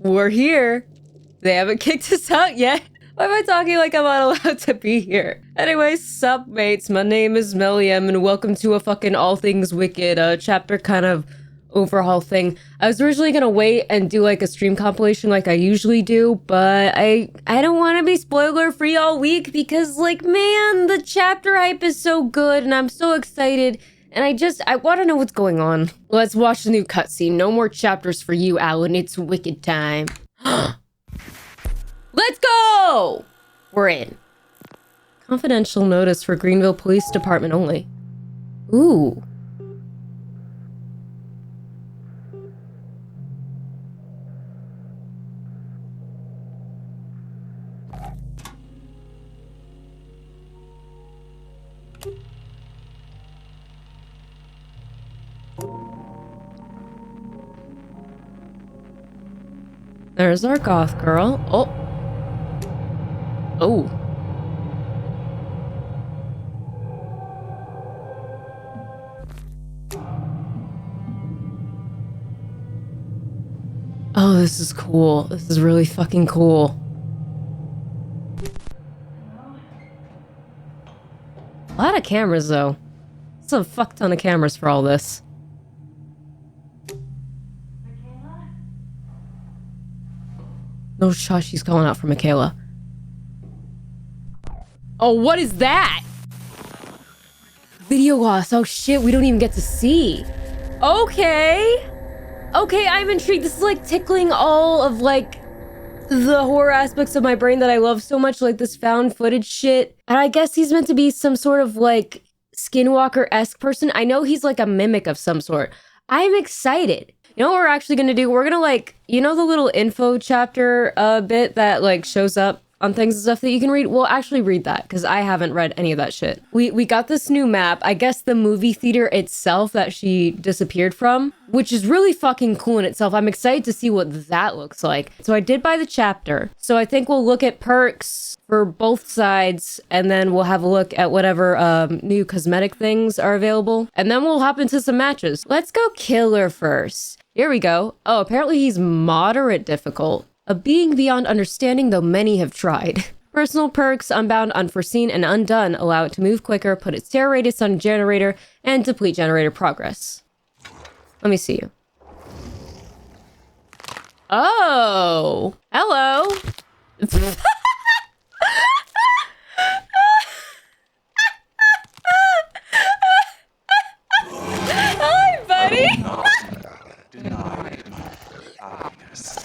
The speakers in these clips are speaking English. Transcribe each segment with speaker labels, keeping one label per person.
Speaker 1: We're here. They haven't kicked us out yet. Why am I talking like I'm not allowed to be here? Anyway, sup mates, my name is Meliam and welcome to a fucking All Things Wicked chapter kind of overhaul thing. I was originally gonna wait and do like a stream compilation like I usually do, but I don't want to be spoiler free all week because like, man, the chapter hype is so good and I'm so excited and I want to know what's going on. Let's watch the new cutscene. No more chapters for you, Alan. It's wicked time. Let's go! We're in. Confidential notice for Greenville Police Department only. Ooh. There's our goth girl. Oh. Oh. Oh, this is cool. This is really fucking cool. A lot of cameras, though. It's a fuck ton of cameras for all this. No shot, she's calling out for Michaela. Oh, what is that? Video loss. Oh shit, we don't even get to see. Okay. Okay, I'm intrigued. This is like tickling all of like the horror aspects of my brain that I love so much, like this found footage shit. And I guess he's meant to be some sort of like Skinwalker-esque person. I know he's like a mimic of some sort. I'm excited. You know what we're actually gonna do? We're gonna like, you know the little info chapter bit that like shows up on things and stuff that you can read? We'll actually read that because I haven't read any of that shit. We got this new map. I guess the movie theater itself that she disappeared from, which is really fucking cool in itself. I'm excited to see what that looks like. So I did buy the chapter. So I think we'll look at perks for both sides and then we'll have a look at whatever new cosmetic things are available. And then we'll hop into some matches. Let's go killer first. Here we go. Oh, apparently he's moderate difficult. A being beyond understanding, though many have tried. Personal perks, Unbound, Unforeseen, and Undone allow it to move quicker, put its terror radius on generator, and deplete generator progress. Let me see you. Oh! Hello! Hi, buddy!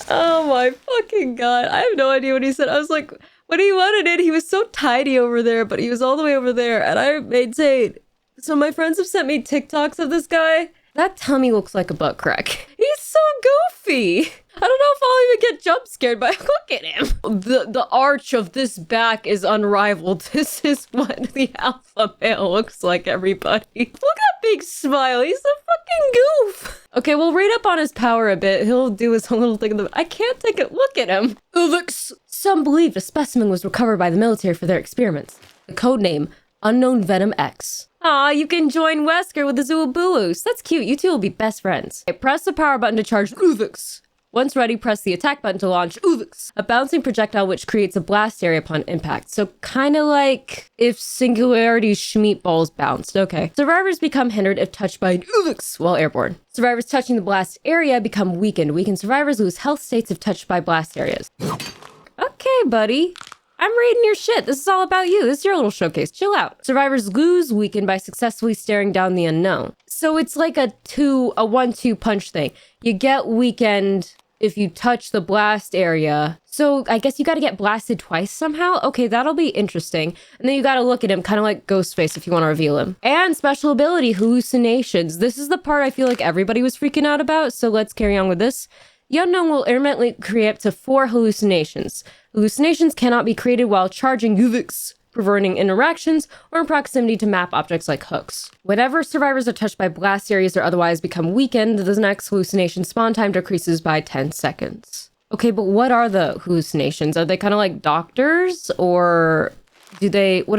Speaker 1: Oh my fucking god. I have no idea what he said. I was like, when he wanted it, he was so tiny over there, but he was all the way over there. And I maintain. So my friends have sent me TikToks of this guy. That tummy looks like a butt crack. He's so goofy. I don't know if I'll even get jump scared, but look at him. The arch of this back is unrivaled. This is what the alpha male looks like, everybody. Look at that big smile. He's a fucking goof. Okay, we'll read up on his power a bit. He'll do his own little thing. I can't take it. Look at him. Uvix. Some believe a specimen was recovered by the military for their experiments. The code name, Unknown Venom X. Aw, you can join Wesker with the Zooabulus. That's cute. You two will be best friends. Okay, press the power button to charge Uvix. Once ready, press the attack button to launch Uvix, a bouncing projectile which creates a blast area upon impact. So kind of like if Singularity's Schmeatballs bounced. Okay. Survivors become hindered if touched by Uvix while airborne. Survivors touching the blast area become weakened. Weakened survivors lose health states if touched by blast areas. Okay, buddy. I'm reading your shit. This is all about you. This is your little showcase. Chill out. Survivors lose weakened by successfully staring down the unknown. So it's like a 1-2 punch thing. You get weakened if you touch the blast area. So I guess you got to get blasted twice somehow. Okay, that'll be interesting. And then you got to look at him kind of like Ghostface if you want to reveal him. And special ability, hallucinations. This is the part I feel like everybody was freaking out about. So let's carry on with this. The unknown will intermittently create up to 4 hallucinations. Hallucinations cannot be created while charging Uvix, preventing interactions, or in proximity to map objects like hooks. Whenever survivors are touched by blast areas or otherwise become weakened, the next hallucination spawn time decreases by 10 seconds. Okay, but what are the hallucinations? Are they kind of like doctors, or what do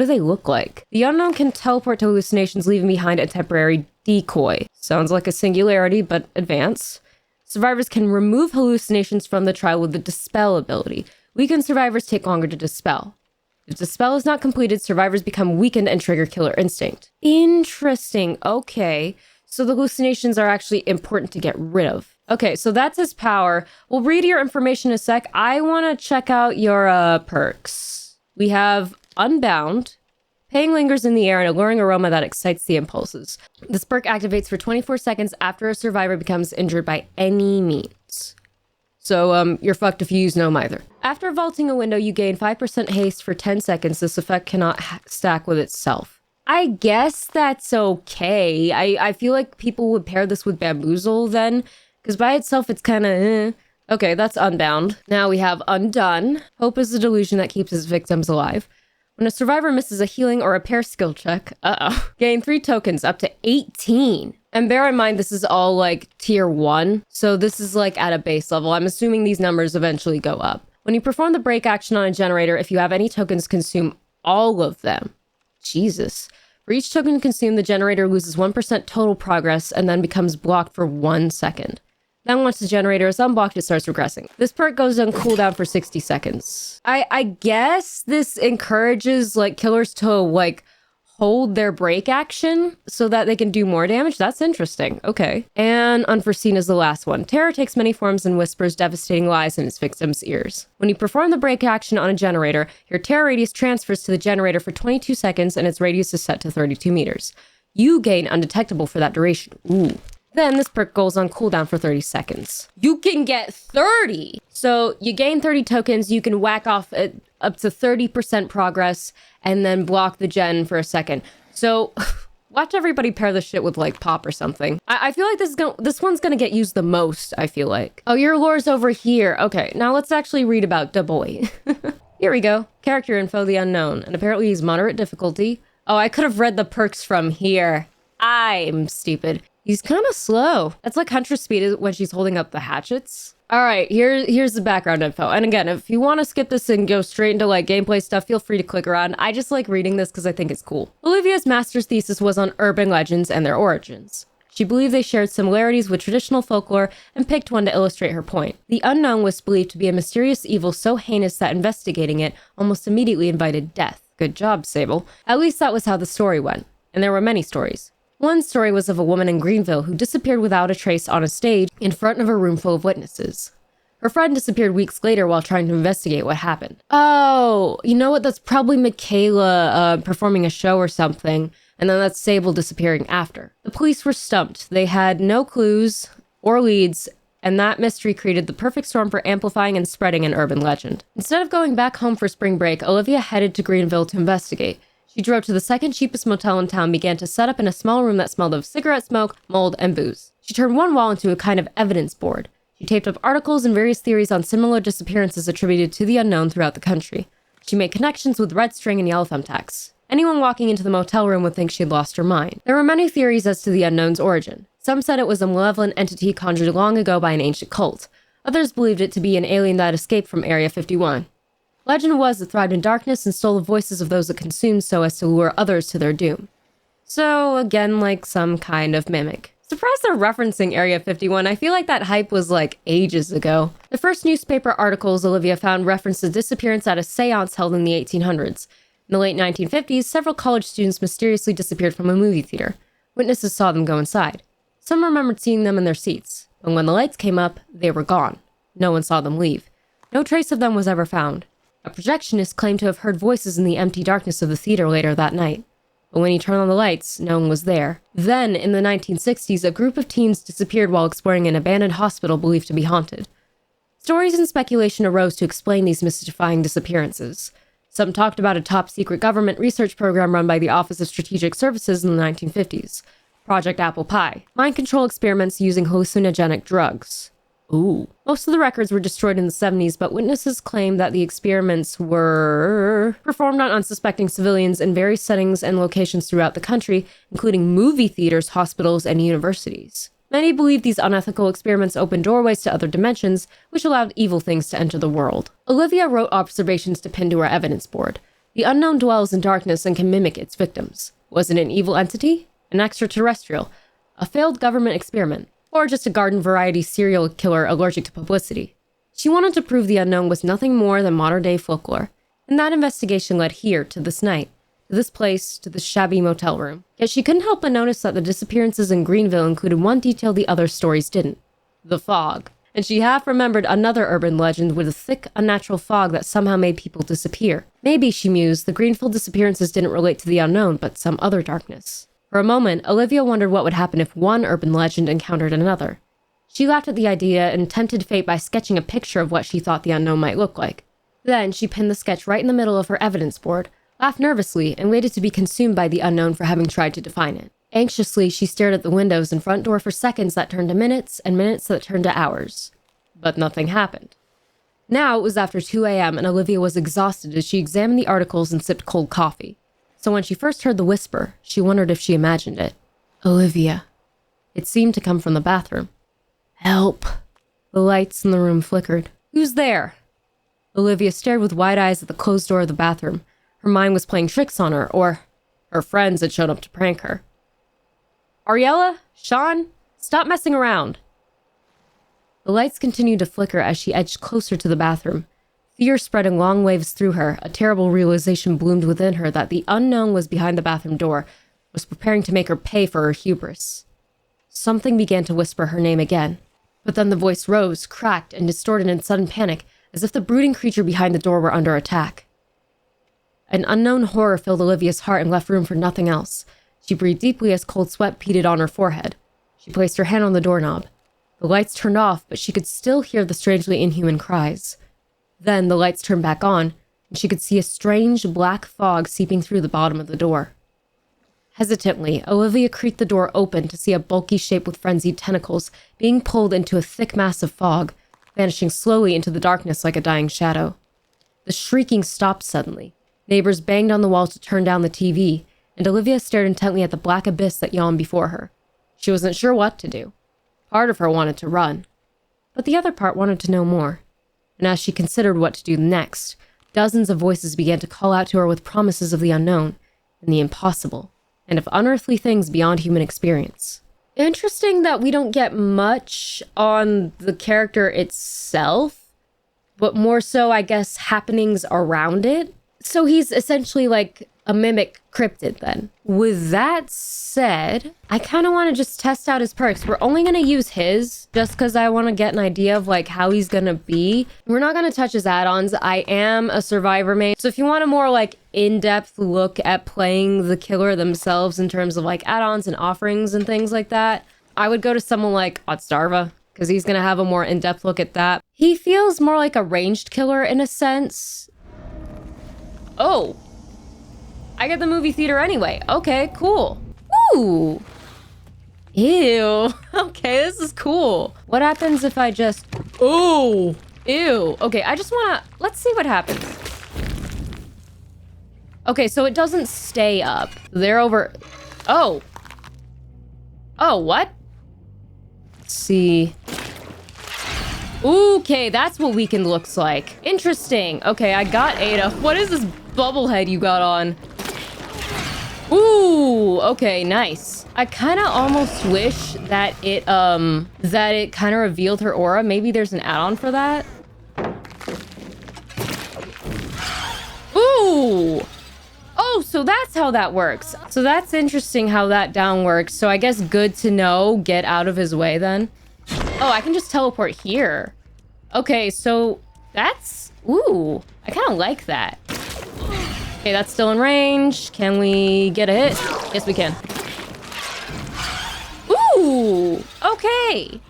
Speaker 1: they look like? The unknown can teleport to hallucinations, leaving behind a temporary decoy. Sounds like a singularity, but advanced. Survivors can remove hallucinations from the trial with the Dispel ability. Weakened survivors take longer to dispel. If Dispel is not completed, survivors become weakened and trigger Killer Instinct. Interesting. Okay. So the hallucinations are actually important to get rid of. Okay, so that's his power. We'll read your information in a sec. I want to check out your perks. We have Unbound. Pain lingers in the air, an alluring aroma that excites the impulses. This perk activates for 24 seconds after a survivor becomes injured by any means. So, you're fucked if you use Gnome either. After vaulting a window, you gain 5% haste for 10 seconds. This effect cannot stack with itself. I guess that's okay. I feel like people would pair this with Bamboozle then, because by itself it's kind of Okay, that's Unbound. Now we have Undone. Hope is the delusion that keeps its victims alive. When a survivor misses a healing or repair skill check, gain 3 tokens, up to 18. And bear in mind, this is all like tier 1. So this is like at a base level. I'm assuming these numbers eventually go up. When you perform the break action on a generator, if you have any tokens, consume all of them. Jesus. For each token consumed, the generator loses 1% total progress and then becomes blocked for 1 second. Then once the generator is unblocked, it starts regressing. This perk goes on cooldown for 60 seconds. I guess this encourages like killers to like hold their break action so that they can do more damage. That's interesting. Okay. And Unforeseen is the last one. Terror takes many forms and whispers devastating lies in its victims' ears. When you perform the break action on a generator, your terror radius transfers to the generator for 22 seconds and its radius is set to 32 meters. You gain undetectable for that duration. Ooh. Then this perk goes on cooldown for 30 seconds. You can get 30! So you gain 30 tokens, you can whack off at up to 30% progress, and then block the gen for a second. So watch everybody pair this shit with like Pop or something. I feel like this one's gonna get used the most, I feel like. Oh, your lore's over here. Okay, now let's actually read about Da Boy. Here we go. Character info, the unknown. And apparently he's moderate difficulty. Oh, I could have read the perks from here. I'm stupid. He's kind of slow. That's like Huntress speed when she's holding up the hatchets. All right, here's the background info. And again, if you want to skip this and go straight into like gameplay stuff, feel free to click around. I just like reading this because I think it's cool. Olivia's master's thesis was on urban legends and their origins. She believed they shared similarities with traditional folklore and picked one to illustrate her point. The unknown was believed to be a mysterious evil so heinous that investigating it almost immediately invited death. Good job, Sable. At least that was how the story went. And there were many stories. One story was of a woman in Greenville who disappeared without a trace on a stage in front of a room full of witnesses. Her friend disappeared weeks later while trying to investigate what happened. Oh, you know what? That's probably Michaela performing a show or something, and then that's Sable disappearing after. The police were stumped. They had no clues or leads, and that mystery created the perfect storm for amplifying and spreading an urban legend. Instead of going back home for spring break, Olivia headed to Greenville to investigate. She drove to the second cheapest motel in town and began to set up in a small room that smelled of cigarette smoke, mold, and booze. She turned one wall into a kind of evidence board. She taped up articles and various theories on similar disappearances attributed to the unknown throughout the country. She made connections with Red String and Yellow Thumbtacks. Anyone walking into the motel room would think she had lost her mind. There were many theories as to the unknown's origin. Some said it was a malevolent entity conjured long ago by an ancient cult. Others believed it to be an alien that escaped from Area 51. Legend was it thrived in darkness and stole the voices of those it consumed so as to lure others to their doom. So, again, like some kind of mimic. Surprised they're referencing Area 51. I feel like that hype was like ages ago. The first newspaper articles Olivia found referenced the disappearance at a seance held in the 1800s. In the late 1950s, several college students mysteriously disappeared from a movie theater. Witnesses saw them go inside. Some remembered seeing them in their seats, but when the lights came up, they were gone. No one saw them leave. No trace of them was ever found. A projectionist claimed to have heard voices in the empty darkness of the theater later that night. But when he turned on the lights, no one was there. Then, in the 1960s, a group of teens disappeared while exploring an abandoned hospital believed to be haunted. Stories and speculation arose to explain these mystifying disappearances. Some talked about a top-secret government research program run by the Office of Strategic Services in the 1950s. Project Apple Pie. Mind control experiments using hallucinogenic drugs. Ooh. Most of the records were destroyed in the 70s, but witnesses claim that the experiments were performed on unsuspecting civilians in various settings and locations throughout the country, including movie theaters, hospitals, and universities. Many believe these unethical experiments opened doorways to other dimensions, which allowed evil things to enter the world. Olivia wrote observations to pin to her evidence board. The unknown dwells in darkness and can mimic its victims. Was it an evil entity? An extraterrestrial? A failed government experiment? or just a garden variety serial killer allergic to publicity. She wanted to prove the unknown was nothing more than modern-day folklore, and that investigation led here, to this night, to this place, to this shabby motel room. Yet she couldn't help but notice that the disappearances in Greenville included one detail the other stories didn't: the fog. And she half remembered another urban legend with a thick, unnatural fog that somehow made people disappear. Maybe, she mused, the Greenville disappearances didn't relate to the unknown, but some other darkness. For a moment, Olivia wondered what would happen if one urban legend encountered another. She laughed at the idea and tempted fate by sketching a picture of what she thought the unknown might look like. Then, she pinned the sketch right in the middle of her evidence board, laughed nervously, and waited to be consumed by the unknown for having tried to define it. Anxiously, she stared at the windows and front door for seconds that turned to minutes, and minutes that turned to hours. But nothing happened. Now it was after 2 a.m. and Olivia was exhausted as she examined the articles and sipped cold coffee. So when she first heard the whisper, she wondered if she imagined it. Olivia. It seemed to come from the bathroom. Help. The lights in the room flickered. Who's there? Olivia stared with wide eyes at the closed door of the bathroom. Her mind was playing tricks on her, or her friends had shown up to prank her. Ariella? Sean? Stop messing around. The lights continued to flicker as she edged closer to the bathroom. Fear spread in long waves through her. A terrible realization bloomed within her that the unknown was behind the bathroom door, was preparing to make her pay for her hubris. Something began to whisper her name again. But then the voice rose, cracked, and distorted in sudden panic, as if the brooding creature behind the door were under attack. An unknown horror filled Olivia's heart and left room for nothing else. She breathed deeply as cold sweat beaded on her forehead. She placed her hand on the doorknob. The lights turned off, but she could still hear the strangely inhuman cries. Then the lights turned back on, and she could see a strange black fog seeping through the bottom of the door. Hesitantly, Olivia creaked the door open to see a bulky shape with frenzied tentacles being pulled into a thick mass of fog, vanishing slowly into the darkness like a dying shadow. The shrieking stopped suddenly. Neighbors banged on the wall to turn down the TV, and Olivia stared intently at the black abyss that yawned before her. She wasn't sure what to do. Part of her wanted to run, but the other part wanted to know more. And as she considered what to do next, dozens of voices began to call out to her with promises of the unknown and the impossible, and of unearthly things beyond human experience. Interesting that we don't get much on the character itself, but more so, I guess, happenings around it. So he's essentially like a mimic cryptid then. With that said, I kind of want to just test out his perks. We're only going to use his just because I want to get an idea of like how he's going to be. We're not going to touch his add-ons. I am a survivor main. So if you want a more like in-depth look at playing the killer themselves in terms of like add-ons and offerings and things like that, I would go to someone like Otstarva because he's going to have a more in-depth look at that. He feels more like a ranged killer in a sense. Oh. I get the movie theater anyway. Okay, cool. Ooh. Ew. Okay, this is cool. What happens if I just... Oh. Ew. Okay, I just want to... Let's see what happens. Okay, so it doesn't stay up. They're over... Oh. Oh, what? Let's see. Okay, that's what weakened looks like. Interesting. Okay, I got Ada. What is this bubblehead you got on? Ooh, okay, nice. I kind of almost wish that it kind of revealed her aura. Maybe there's an add-on for that. Ooh. Oh, so that's how that works. So that's interesting how that down works. So I guess good to know. Get out of his way then. Oh, I can just teleport here. Okay, so that's... Ooh, I kind of like that. Okay, that's still in range. Can we get a hit? Yes, we can. Ooh, okay.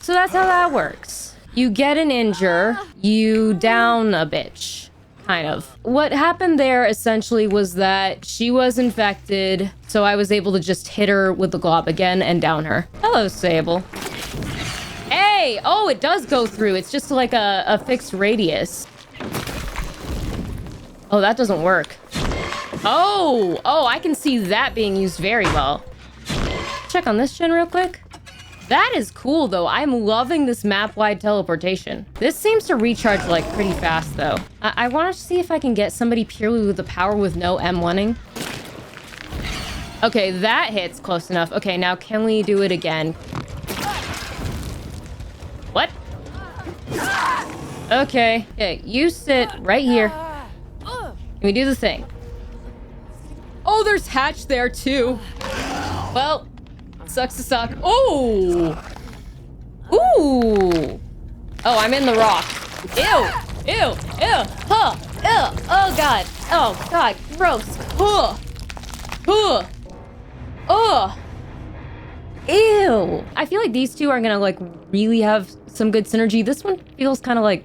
Speaker 1: So that's how that works. You get an injure, you down a bitch. Kind of. What happened there essentially was that she was infected, so I was able to just hit her with the glob again and down her. Hello, Sable. Hey! Oh, it does go through. It's just like a fixed radius. Oh, that doesn't work. Oh, I can see that being used very well. Check on this gen real quick. That is cool, though. I'm loving this map-wide teleportation. This seems to recharge, like, pretty fast, though. I want to see if I can get somebody purely with the power with no M1ing. Okay, that hits close enough. Okay, now can we do it again? Okay. Okay, you sit right here. Let me do the thing. Oh, there's Hatch there too. Well, sucks to suck. Oh! Ooh! Oh, I'm in the rock. Ew! Ew! Ew! Huh! Ew! Oh god! Oh god! Gross! Huh! Huh! Ugh! Ew! I feel like these two are gonna like really have some good synergy. This one feels kind of like,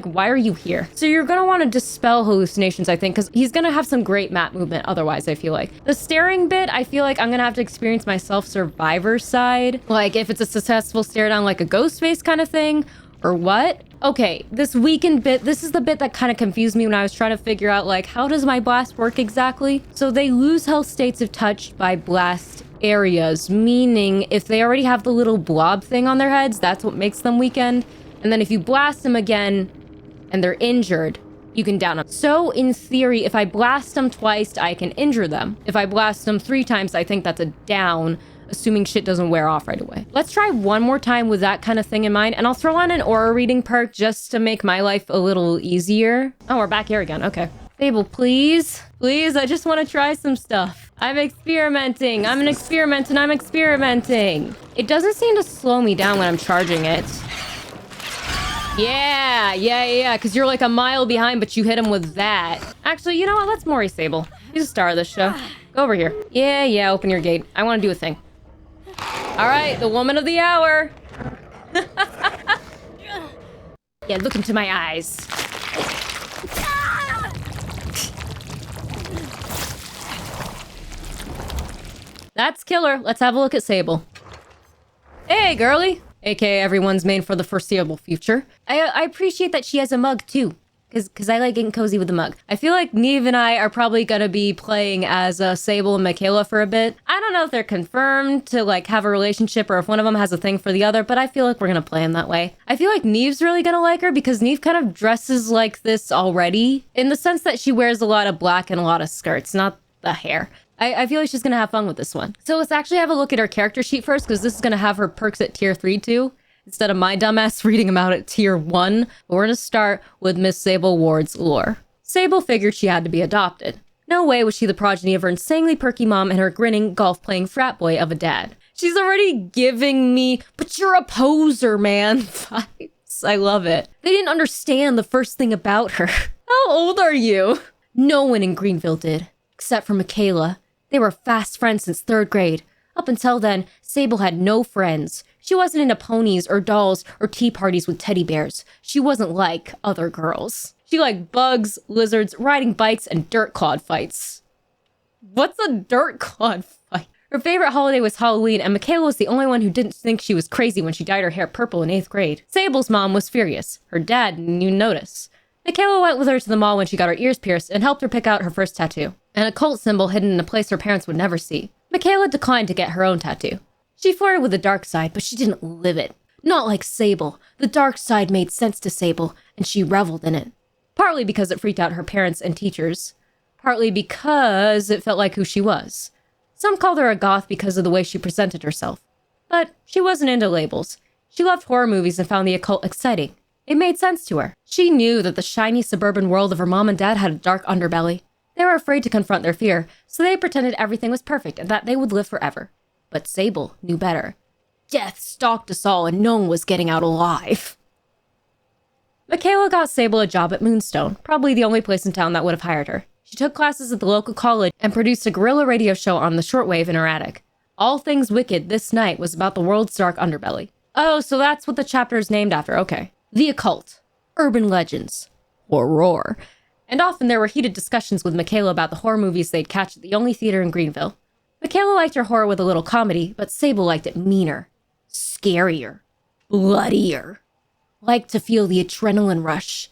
Speaker 1: why are you here? So you're gonna want to dispel hallucinations, I think, because he's gonna have some great map movement otherwise, I feel like. The staring bit, I feel like I'm gonna have to experience my self-survivor side. Like, if it's a successful stare down, like a ghost face kind of thing, or what? Okay, this weakened bit, this is the bit that kind of confused me when I was trying to figure out, like, how does my blast work exactly? So they lose health states if touched by blast areas, meaning if they already have the little blob thing on their heads, that's what makes them weakened. And then if you blast them again and they're injured, you can down them. So in theory, if I blast them twice, I can injure them. If I blast them 3 times, I think that's a down, assuming shit doesn't wear off right away. Let's try one more time with that kind of thing in mind, and I'll throw on an aura reading perk just to make my life a little easier. Oh, we're back here again. Okay. Sable, please. Please, I just want to try some stuff. I'm experimenting. I'm experimenting. It doesn't seem to slow me down when I'm charging it. Yeah, because you're like a mile behind, but you hit him with that. Actually, you know what? Let's Mori Sable. He's a star of this show. Go over here. Yeah, open your gate. I want to do a thing. All right, the woman of the hour. Yeah, look into my eyes. That's killer. Let's have a look at Sable. Hey, girly. AKA everyone's main for the foreseeable future. I appreciate that she has a mug too. Because I like getting cozy with the mug. I feel like Neve and I are probably going to be playing as Sable and Michaela for a bit. I don't know if they're confirmed to like have a relationship or if one of them has a thing for the other, but I feel like we're going to play in that way. I feel like Neve's really going to like her because Neve kind of dresses like this already, in the sense that she wears a lot of black and a lot of skirts, not the hair. I feel like she's going to have fun with this one. So let's actually have a look at her character sheet first, because this is going to have her perks at tier 3 too, instead of my dumbass reading them out at tier 1. But we're going to start with Miss Sable Ward's lore. Sable figured she had to be adopted. No way was she the progeny of her insanely perky mom and her grinning, golf-playing frat boy of a dad. She's already giving me, but you're a poser, man, vibes. I love it. They didn't understand the first thing about her. How old are you? No one in Greenville did, except for Michaela. They were fast friends since 3rd grade. Up until then, Sable had no friends. She wasn't into ponies or dolls or tea parties with teddy bears. She wasn't like other girls. She liked bugs, lizards, riding bikes, and dirt clod fights. What's a dirt clod fight? Her favorite holiday was Halloween, and Michaela was the only one who didn't think she was crazy when she dyed her hair purple in 8th grade. Sable's mom was furious. Her dad didn't even notice. Michaela went with her to the mall when she got her ears pierced and helped her pick out her first tattoo, an occult symbol hidden in a place her parents would never see. Michaela declined to get her own tattoo. She flirted with the dark side, but she didn't live it. Not like Sable. The dark side made sense to Sable, and she reveled in it. Partly because it freaked out her parents and teachers. Partly because it felt like who she was. Some called her a goth because of the way she presented herself. But she wasn't into labels. She loved horror movies and found the occult exciting. It made sense to her. She knew that the shiny suburban world of her mom and dad had a dark underbelly. They were afraid to confront their fear, so they pretended everything was perfect and that they would live forever. But Sable knew better. Death stalked us all and no one was getting out alive. Michaela got Sable a job at Moonstone, probably the only place in town that would have hired her. She took classes at the local college and produced a guerrilla radio show on the shortwave in her attic. All Things Wicked This Night was about the world's dark underbelly. Oh, so that's what the chapter is named after, okay. The occult, urban legends, horror. And often there were heated discussions with Michaela about the horror movies they'd catch at the only theater in Greenville. Michaela liked her horror with a little comedy, but Sable liked it meaner, scarier, bloodier. Liked to feel the adrenaline rush.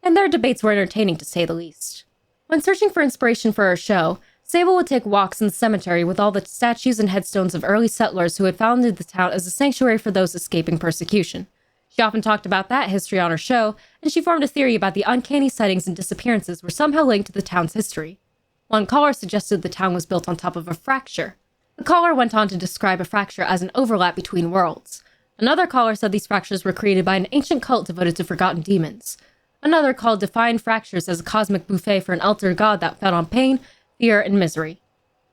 Speaker 1: And their debates were entertaining to say the least. When searching for inspiration for her show, Sable would take walks in the cemetery with all the statues and headstones of early settlers who had founded the town as a sanctuary for those escaping persecution. She often talked about that history on her show, and she formed a theory about the uncanny sightings and disappearances were somehow linked to the town's history. One caller suggested the town was built on top of a fracture. The caller went on to describe a fracture as an overlap between worlds.
Speaker 2: Another caller said these fractures were created by an ancient cult devoted to forgotten demons. Another called defined fractures as a cosmic buffet for an elder god that fed on pain, fear, and misery.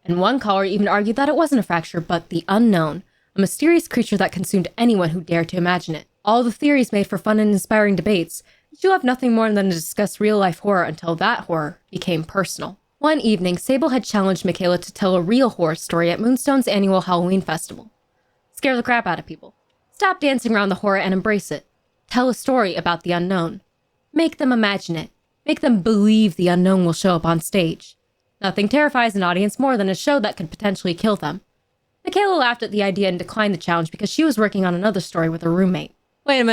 Speaker 2: And one caller even argued that it wasn't a fracture, but the unknown, a mysterious creature that consumed anyone who dared to imagine it. All the theories made for fun and inspiring debates, but you have nothing more than to discuss real-life horror until that horror became personal. One evening, Sable had challenged Michaela to tell a real horror story at Moonstone's annual Halloween festival. Scare the crap out of people. Stop dancing around the horror and embrace it. Tell a story about the unknown. Make them imagine it. Make them believe the unknown will show up on stage. Nothing terrifies an audience more than a show that could potentially kill them. Michaela laughed at the idea and declined the challenge because she was working on another story with her roommate. Wait a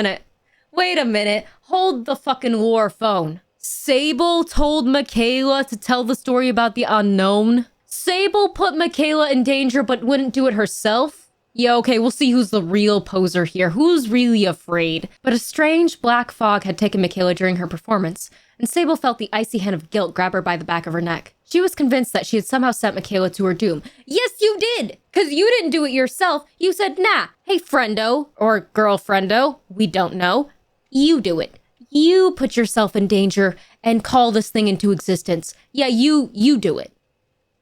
Speaker 2: minute. Hold the fucking lore phone. Sable told Michaela to tell the story about the unknown? Sable put Michaela in danger but wouldn't do it herself? Yeah, okay, we'll see who's the real poser here. Who's really afraid? But a strange black fog had taken Michaela during her performance, and Sable felt the icy hand of guilt grab her by the back of her neck. She was convinced that she had somehow sent Michaela to her doom. Yes, you did! Because you didn't do it yourself. You said, nah, hey friendo, or girlfriendo, we don't know. You do it. You put yourself in danger and call this thing into existence. Yeah, you do it.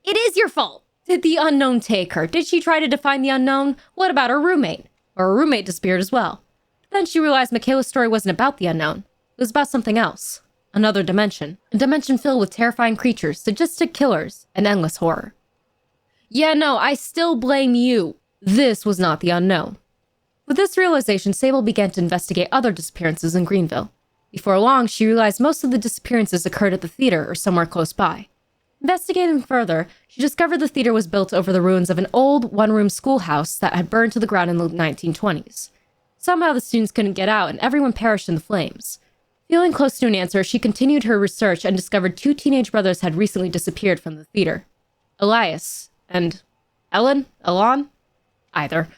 Speaker 2: It is your fault. Did the unknown take her? Did she try to define the unknown? What about her roommate? Or her roommate disappeared as well. Then she realized Michaela's story wasn't about the unknown. It was about something else. Another dimension. A dimension filled with terrifying creatures, sadistic killers, and endless horror. Yeah, no, I still blame you. This was not the unknown. With this realization, Sable began to investigate other disappearances in Greenville. Before long, she realized most of the disappearances occurred at the theater or somewhere close by. Investigating further, she discovered the theater was built over the ruins of an old one-room schoolhouse that had burned to the ground in the 1920s. Somehow the students couldn't get out and everyone perished in the flames. Feeling close to an answer, she continued her research and discovered 2 teenage brothers had recently disappeared from the theater. Elias and Elon? Either.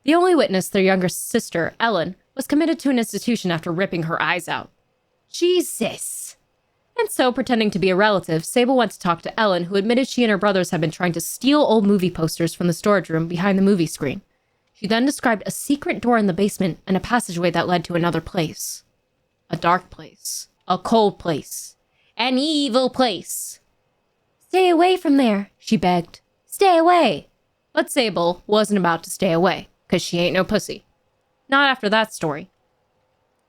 Speaker 2: The only witness, their younger sister, Ellen, was committed to an institution after ripping her eyes out. Jesus! And so, pretending to be a relative, Sable went to talk to Ellen, who admitted she and her brothers had been trying to steal old movie posters from the storage room behind the movie screen. She then described a secret door in the basement and a passageway that led to another place. A dark place. A cold place. An evil place. Stay away from there, she begged. Stay away. But Sable wasn't about to stay away, because she ain't no pussy. Not after that story.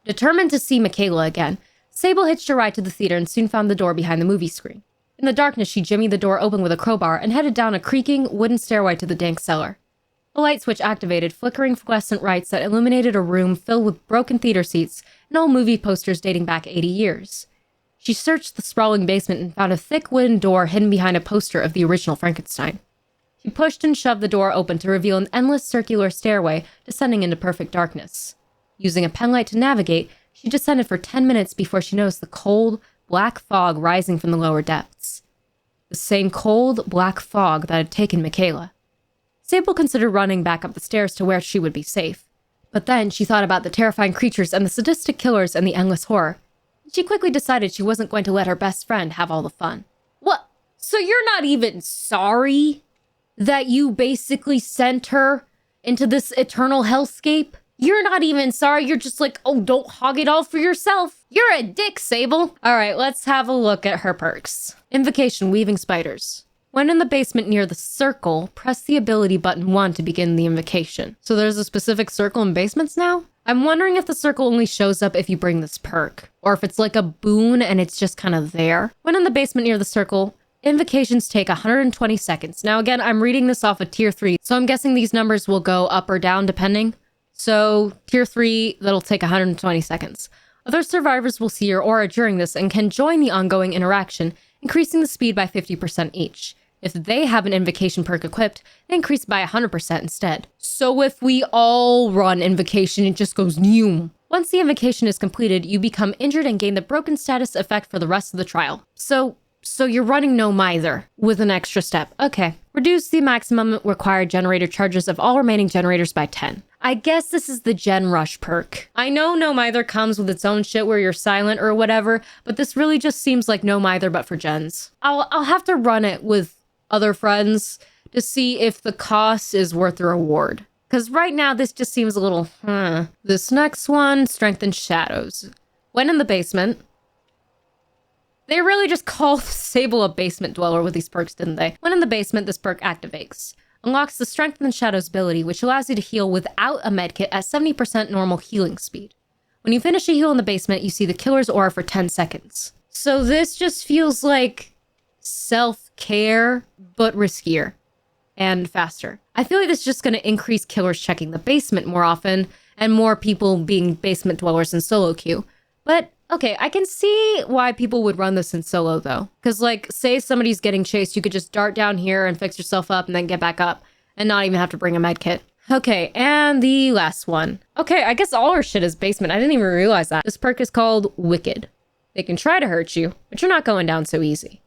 Speaker 2: Determined to see Michaela again, Sable hitched a ride to the theater and soon found the door behind the movie screen. In the darkness, she jimmied the door open with a crowbar and headed down a creaking wooden stairway to the dank cellar. A light switch activated flickering fluorescent lights that illuminated a room filled with broken theater seats and old movie posters dating back 80 years. She searched the sprawling basement and found a thick wooden door hidden behind a poster of the original Frankenstein. She pushed and shoved the door open to reveal an endless circular stairway descending into perfect darkness. Using a penlight to navigate, she descended for 10 minutes before she noticed the cold, black fog rising from the lower depths. The same cold, black fog that had taken Michaela. Sable considered running back up the stairs to where she would be safe. But then she thought about the terrifying creatures and the sadistic killers and the endless horror. She quickly decided she wasn't going to let her best friend have all the fun. What? So you're not even sorry that you basically sent her into this eternal hellscape? You're not even sorry, you're just like, oh, don't hog it all for yourself. You're a dick, Sable. All right, let's have a look at her perks. Invocation, Weaving Spiders. When in the basement near the circle, press the ability button 1 to begin the invocation. So there's a specific circle in basements now? I'm wondering if the circle only shows up if you bring this perk, or if it's like a boon and it's just kind of there. When in the basement near the circle, invocations take 120 seconds. Now again, I'm reading this off of tier 3, so I'm guessing these numbers will go up or down depending. So, tier 3, that'll take 120 seconds. Other survivors will see your aura during this and can join the ongoing interaction, increasing the speed by 50% each. If they have an invocation perk equipped, they increase by 100% instead. So if we all run invocation, it just goes noom. Once the invocation is completed, you become injured and gain the broken status effect for the rest of the trial. So you're running no mither with an extra step. Okay. Reduce the maximum required generator charges of all remaining generators by 10. I guess this is the Gen Rush perk. I know No Mither comes with its own shit where you're silent or whatever, but this really just seems like No Mither but for gens. I'll have to run it with other friends to see if the cost is worth the reward. Because right now, this just seems a little, This next one, Strength and Shadows. When in the basement. They really just called Sable a basement dweller with these perks, didn't they? When in the basement, this perk activates. Unlocks the Strength and Shadows ability, which allows you to heal without a medkit at 70% normal healing speed. When you finish a heal in the basement, you see the killer's aura for 10 seconds. So this just feels like self-care, but riskier and faster. I feel like this is just going to increase killers checking the basement more often and more people being basement dwellers in solo queue. But okay, I can see why people would run this in solo though. Because like, say somebody's getting chased, you could just dart down here and fix yourself up and then get back up and not even have to bring a med kit. Okay, and the last one. Okay, I guess all our shit is basement. I didn't even realize that. This perk is called Wicked. They can try to hurt you, but you're not going down so easy.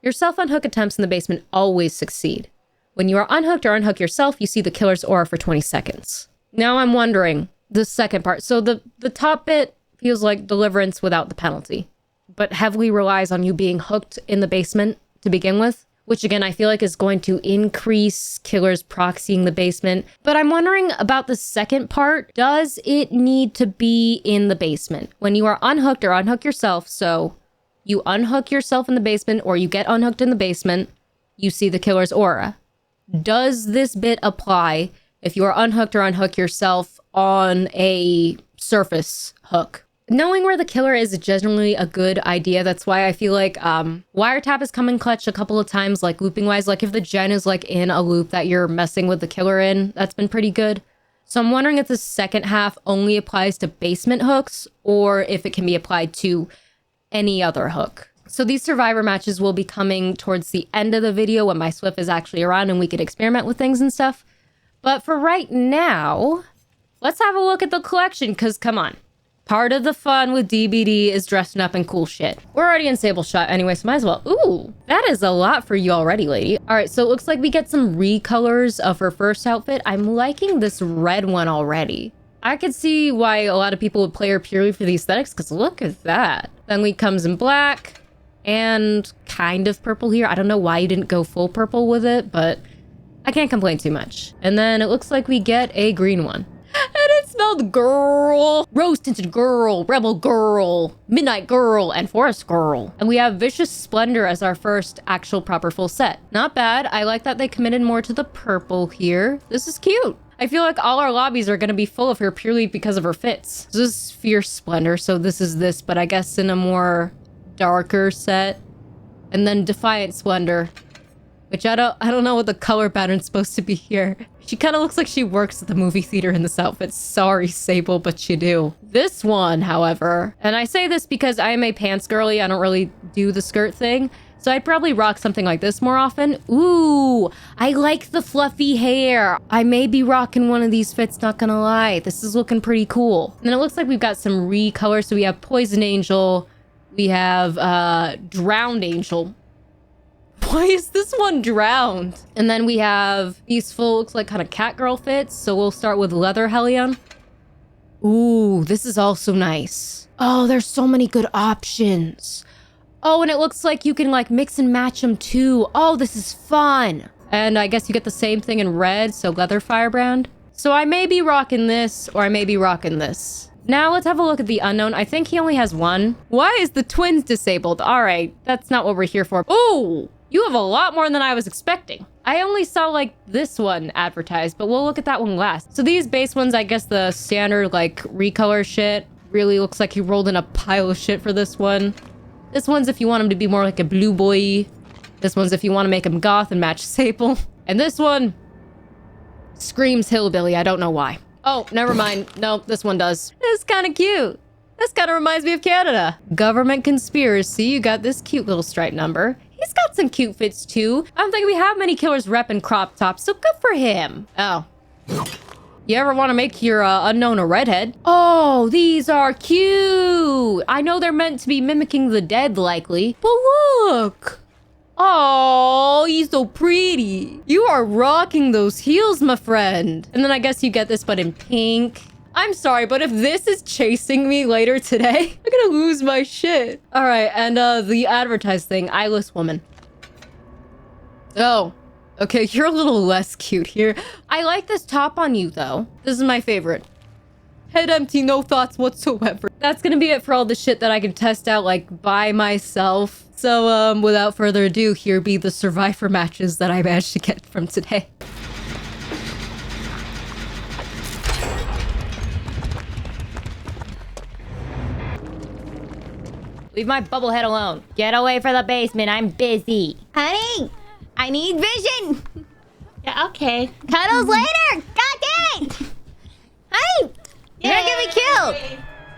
Speaker 2: Your self-unhook attempts in the basement always succeed. When you are unhooked or unhook yourself, you see the killer's aura for 20 seconds. Now I'm wondering, the second part. So the top bit feels like deliverance without the penalty, but heavily relies on you being hooked in the basement to begin with, which again, I feel like is going to increase killers proxying the basement. But I'm wondering about the second part. Does it need to be in the basement? When you are unhooked or unhook yourself, so you unhook yourself in the basement or you get unhooked in the basement, you see the killer's aura. Does this bit apply if you are unhooked or unhook yourself on a surface hook? Knowing where the killer is generally a good idea. That's why I feel like wiretap has come in clutch a couple of times, like looping wise. Like if the gen is like in a loop that you're messing with the killer in, that's been pretty good. So I'm wondering if the second half only applies to basement hooks or if it can be applied to any other hook. So these survivor matches will be coming towards the end of the video when my Swift is actually around and we could experiment with things and stuff. But for right now, let's have a look at the collection, because come on. Part of the fun with DBD is dressing up in cool shit. We're already in Sable shot anyway, so might as well. Ooh, that is a lot for you already, lady. All right, so it looks like we get some recolors of her first outfit. I'm liking this red one already. I could see why a lot of people would play her purely for the aesthetics, because look at that. Then we comes in black and kind of purple here. I don't know why you didn't go full purple with it, but I can't complain too much. And then it looks like we get a green one. And it smelled girl, rose-tinted girl, rebel girl, midnight girl, and forest girl. And we have Vicious Splendor as our first actual proper full set. Not bad. I like that they committed more to the purple here. This is cute. I feel like all our lobbies are going to be full of her purely because of her fits. This is Fierce Splendor, so this is this, but I guess in a more darker set. And then Defiant Splendor, which I don't know what the color pattern's supposed to be here. She kind of looks like she works at the movie theater in this outfit. Sorry, Sable, but you do. This one, however, and I say this because I am a pants girly. I don't really do the skirt thing. So I'd probably rock something like this more often. Ooh, I like the fluffy hair. I may be rocking one of these fits, not gonna lie. This is looking pretty cool. And then it looks like we've got some recolors. So we have Poison Angel. We have Drowned Angel. Why is this one drowned? And then we have these full, looks like kind of cat girl fits. So we'll start with Leather Hellion. Ooh, this is also nice. Oh, there's so many good options. Oh, and it looks like you can like mix and match them too. Oh, this is fun. And I guess you get the same thing in red, so Leather Firebrand. So I may be rocking this, or I may be rocking this. Now let's have a look at the Unknown. I think he only has one. Why is the twins disabled? All right, that's not what we're here for. Ooh, you have a lot more than I was expecting. I only saw like this one advertised, but we'll look at that one last. So these base ones, I guess the standard like recolor shit really looks like he rolled in a pile of shit for this one. This one's if you want him to be more like a blue boy. This one's if you want to make him goth and match Sable. And this one screams hillbilly. I don't know why. Oh, never mind. No, this one does. It's kind of cute. This kind of reminds me of Canada. Government conspiracy. You got this cute little stripe number. He's got some cute fits too. I don't think we have many killers repping crop tops, so good for him. Oh. You ever want to make your Unknown a redhead? Oh, these are cute. I know they're meant to be mimicking the dead likely, but look. Oh, he's so pretty. You are rocking those heels, my friend. And then I guess you get this, but in pink. I'm sorry, but if this is chasing me later today, I'm gonna lose my shit. All right, and the advertised thing, Eyeless Woman. Oh, Okay, you're a little less cute here. I like this top on you, though. This is my favorite. Head empty, no thoughts whatsoever. That's gonna be it for all the shit that I can test out, like, by myself. So, without further ado, here be the Survivor matches that I managed to get from today. Leave my bubblehead alone.
Speaker 3: Get away from the basement. I'm busy. Honey, I need vision.
Speaker 4: Yeah, okay.
Speaker 3: Cuddles later. God damn it. Honey, you're gonna get me killed.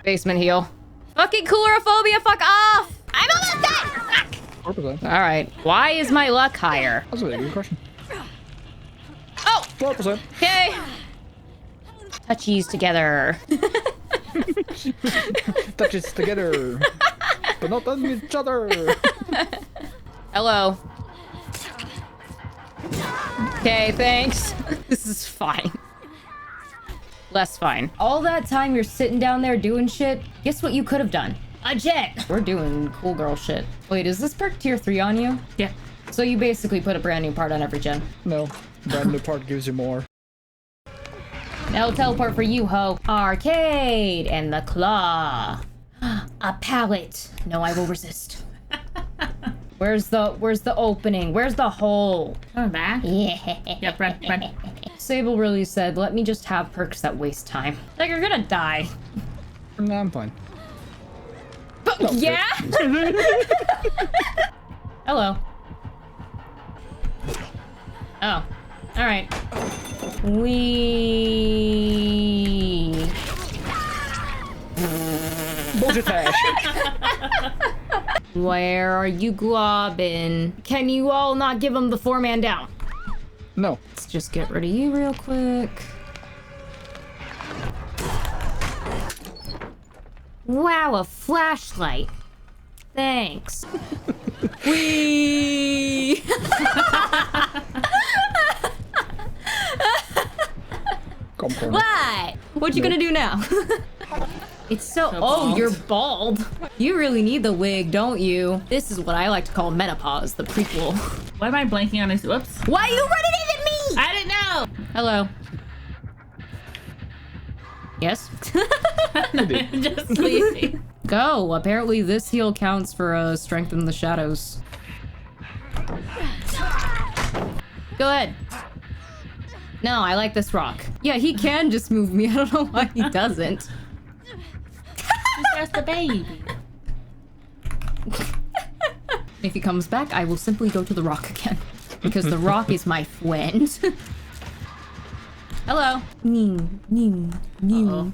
Speaker 2: Basement heal. Fucking coulrophobia, fuck off!
Speaker 3: I'm almost done. Fuck.
Speaker 5: 4%.
Speaker 2: Alright, why is my luck higher?
Speaker 5: That's a really good question.
Speaker 2: Oh!
Speaker 5: 4%.
Speaker 2: Okay. Touchies together.
Speaker 5: Touches together. But not on each other.
Speaker 2: Hello. Okay, thanks. This is fine. Less fine. All that time you're sitting down there doing shit, guess what you could have done? A jet! We're doing cool girl shit. Wait, is this perk tier 3 on you?
Speaker 4: Yeah.
Speaker 2: So you basically put a brand new part on every gen.
Speaker 5: No. Brand new part gives you more.
Speaker 2: No teleport for you, ho. Arcade and the claw. A pallet. No, I will resist. Where's the opening? Where's the hole?
Speaker 4: Coming back.
Speaker 3: Yeah.
Speaker 4: Yep, run.
Speaker 2: Sable really said, let me just have perks that waste time. Like, you're gonna die.
Speaker 5: No, I'm fine.
Speaker 2: But, yeah? Hello. Oh. Alright.
Speaker 5: Bullshit dash.
Speaker 2: Where are you globbing? Can you all not give him the 4-man down?
Speaker 5: No.
Speaker 2: Let's just get rid of you real quick. Wow, a flashlight. Thanks. Wee. What? What you gonna do now? It's so oh,
Speaker 4: bald.
Speaker 2: you're bald. You really need the wig, don't you? This is what I like to call menopause, the prequel.
Speaker 4: Why am I blanking on this? Whoops.
Speaker 3: Why are you running into me?
Speaker 4: I didn't know.
Speaker 2: Hello. Yes?
Speaker 4: Just leaving.
Speaker 2: Go. Apparently this heal counts for strength in the shadows. Go ahead. No, I like this rock. Yeah, he can just move me. I don't know why he doesn't.
Speaker 4: That's the baby.
Speaker 2: If he comes back, I will simply go to the rock again. Because the rock is my friend. Hello.
Speaker 4: Uh-oh.